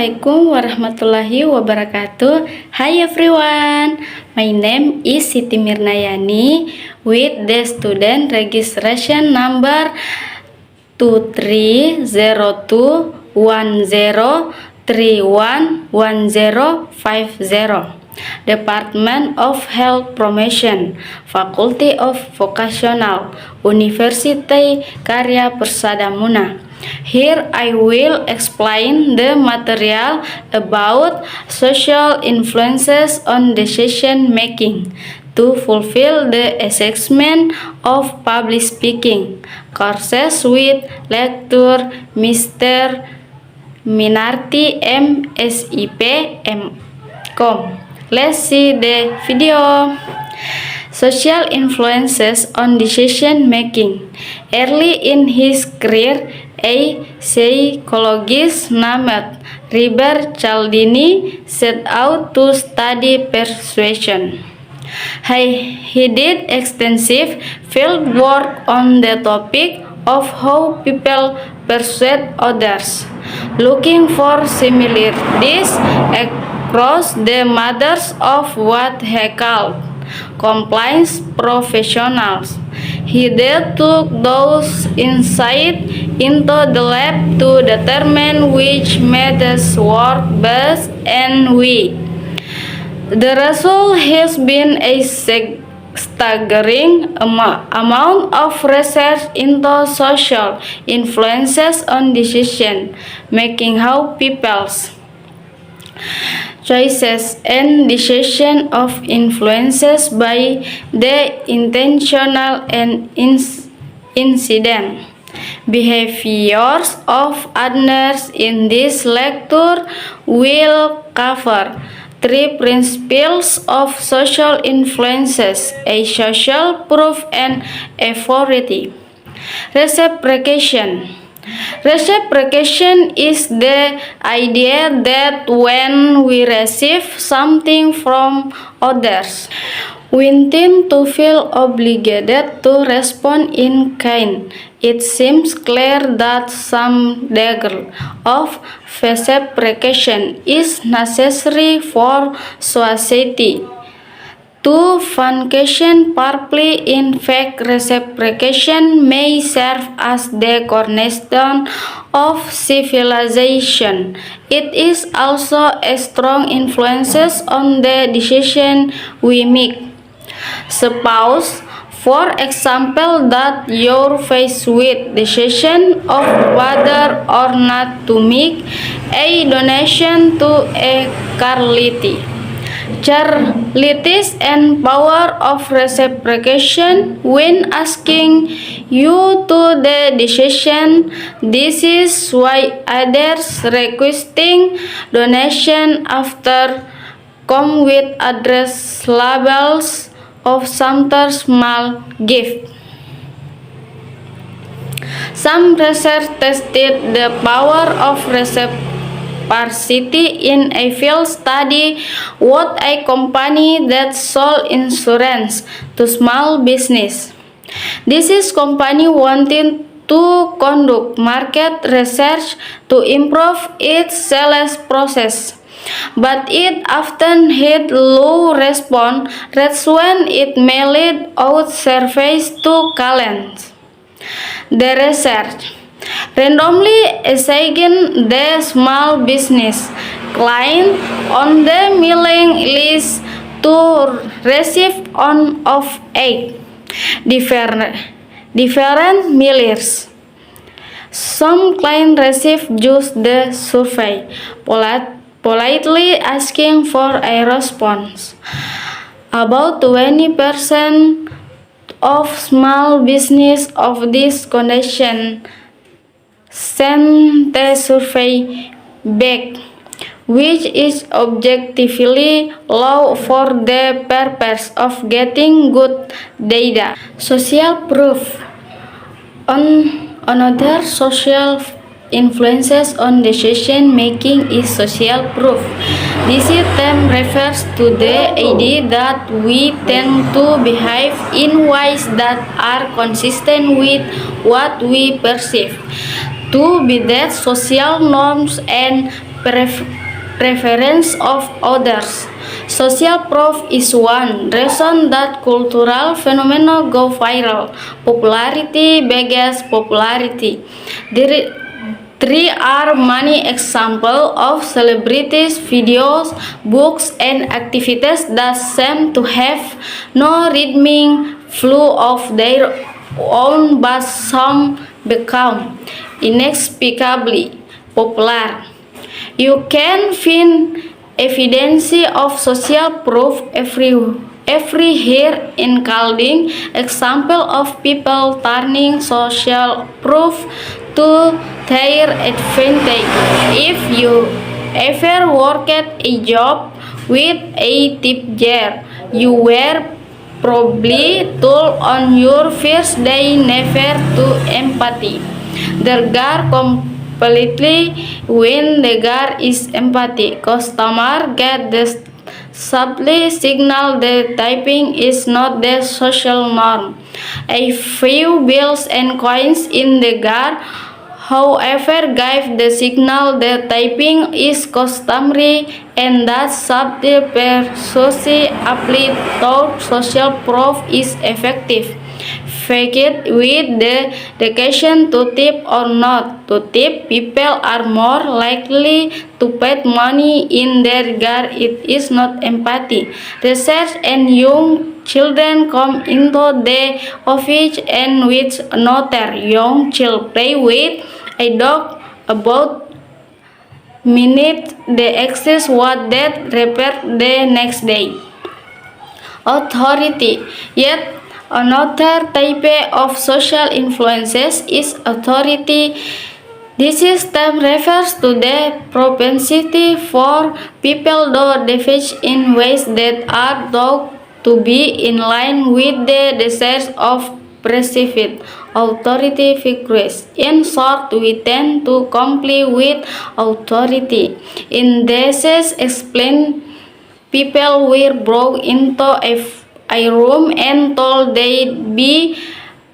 Assalamualaikum warahmatullahi wabarakatuh. Hi everyone, my name is Siti Mirnayani with the student registration number 230210311050. Department of Health Promotion, Faculty of Vocational, University Karya Persada Muna. Here I will explain the material about social influences on decision making to fulfill the assessment of public speaking courses with lecturer Mr. Minarti MSIP M.Com. Let's see the video. Social influences on decision making. Early in his career, a psychologist named Robert Cialdini set out to study persuasion. He did extensive field work on the topic of how people persuade others, looking for similarities across the matters of what he called compliance professionals. He then took those insights into the lab to determine which methods work best and why. The result has been a staggering amount of research into social influences on decision making, how people's choices and decision of influences by the intentional and incident behaviors of others. In this lecture, we'll cover three principles of social influences: a social proof and authority. Reciprocation. Reciprocation is the idea that when we receive something from others, we tend to feel obligated to respond in kind. It seems clear that some degree of reciprocation is necessary for society to function properly. In fact, reciprocation may serve as the cornerstone of civilization. It is also a strong influence on the decision we make. Suppose, for example, that you're faced with decision of whether or not to make a donation to a charity. Charities and power of reciprocation when asking you to the decision. This is why others requesting donation after come with address labels of some small gift. Some research tested the power of reciprocity in a field study with a company that sold insurance to small business. This company wanted to conduct market research to improve its sales process, but it often had low response rates when it mailed out surveys to clients. The research randomly assigned the small business client on the mailing list to receive one of 8 different mailers. Some clients received just the survey, politely asking for a response. About 20% of small business of this condition sent the survey back, which is objectively low for the purpose of getting good data. Social proof. Another social influences on decision making is social proof. This term refers to the idea that we tend to behave in ways that are consistent with what we perceive to be the social norms and preference of others. Social proof is one reason that cultural phenomena go viral. Popularity begets popularity. There are many examples of celebrities, videos, books, and activities that seem to have no rhythmic flow of their own, but some become inexplicably popular. You can find evidence of social proof everywhere, including example of people turning social proof to their advantage. If you ever worked a job with a tip jar, you were probably told on your first day never to empty the jar completely. When the jar is empty, customer get the subtly signal that typing is not the social norm. A few bills and coins in the jar, however, give the signal that typing is customary, and that subtle persuasive applied thought social proof is effective. Fake it with the dedication to tip or not to tip, people are more likely to put money in their jar. It is not empathy. Research and young children come into the office and with another young child play with a dog about minute they access what that repair the next day. Authority. Yet another type of social influences is authority. This system refers to the propensity for people to behave in ways that are thought to be in line with the desires of perceived authority figures. In short, we tend to comply with authority. In this explain, people were brought into a room and told they'd be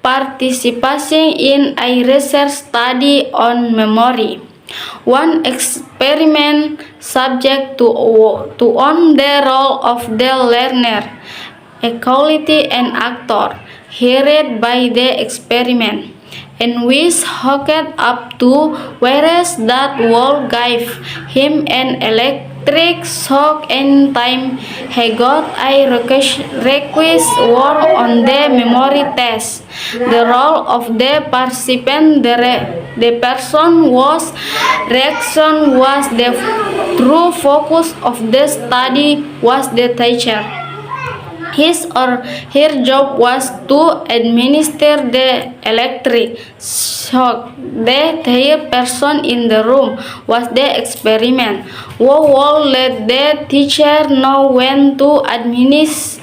participating in a research study on memory. One experiment subject to on the role of the learner, equality and actor, hired by the experiment, and which hooked up to whereas that wall gave him an electric shock and time he got a request work on the memory test. The role of the participant, the person whose reaction was the true focus of the study, was the teacher. His or her job was to administer the electric shock. The third person in the room was the experiment, who would let the teacher know when to administer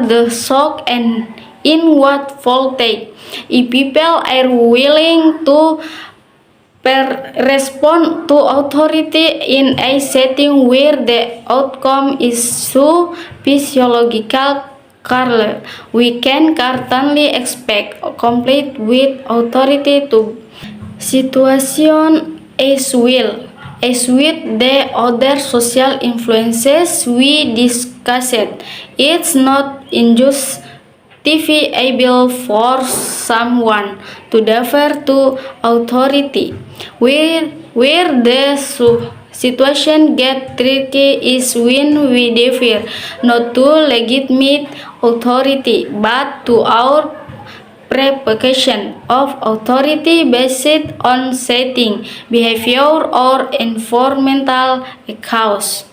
the shock and in what voltage. If people are willing to respond to authority in a setting where the outcome is so physiological correlate, we can certainly expect conflict with authority to situation as well as with the other social influences we discussed. It's not injustifiable for someone to defer to authority. Where the situation gets tricky is when we defer not to legitimate authority but to our perception of authority based on setting, behavior, or environmental cause.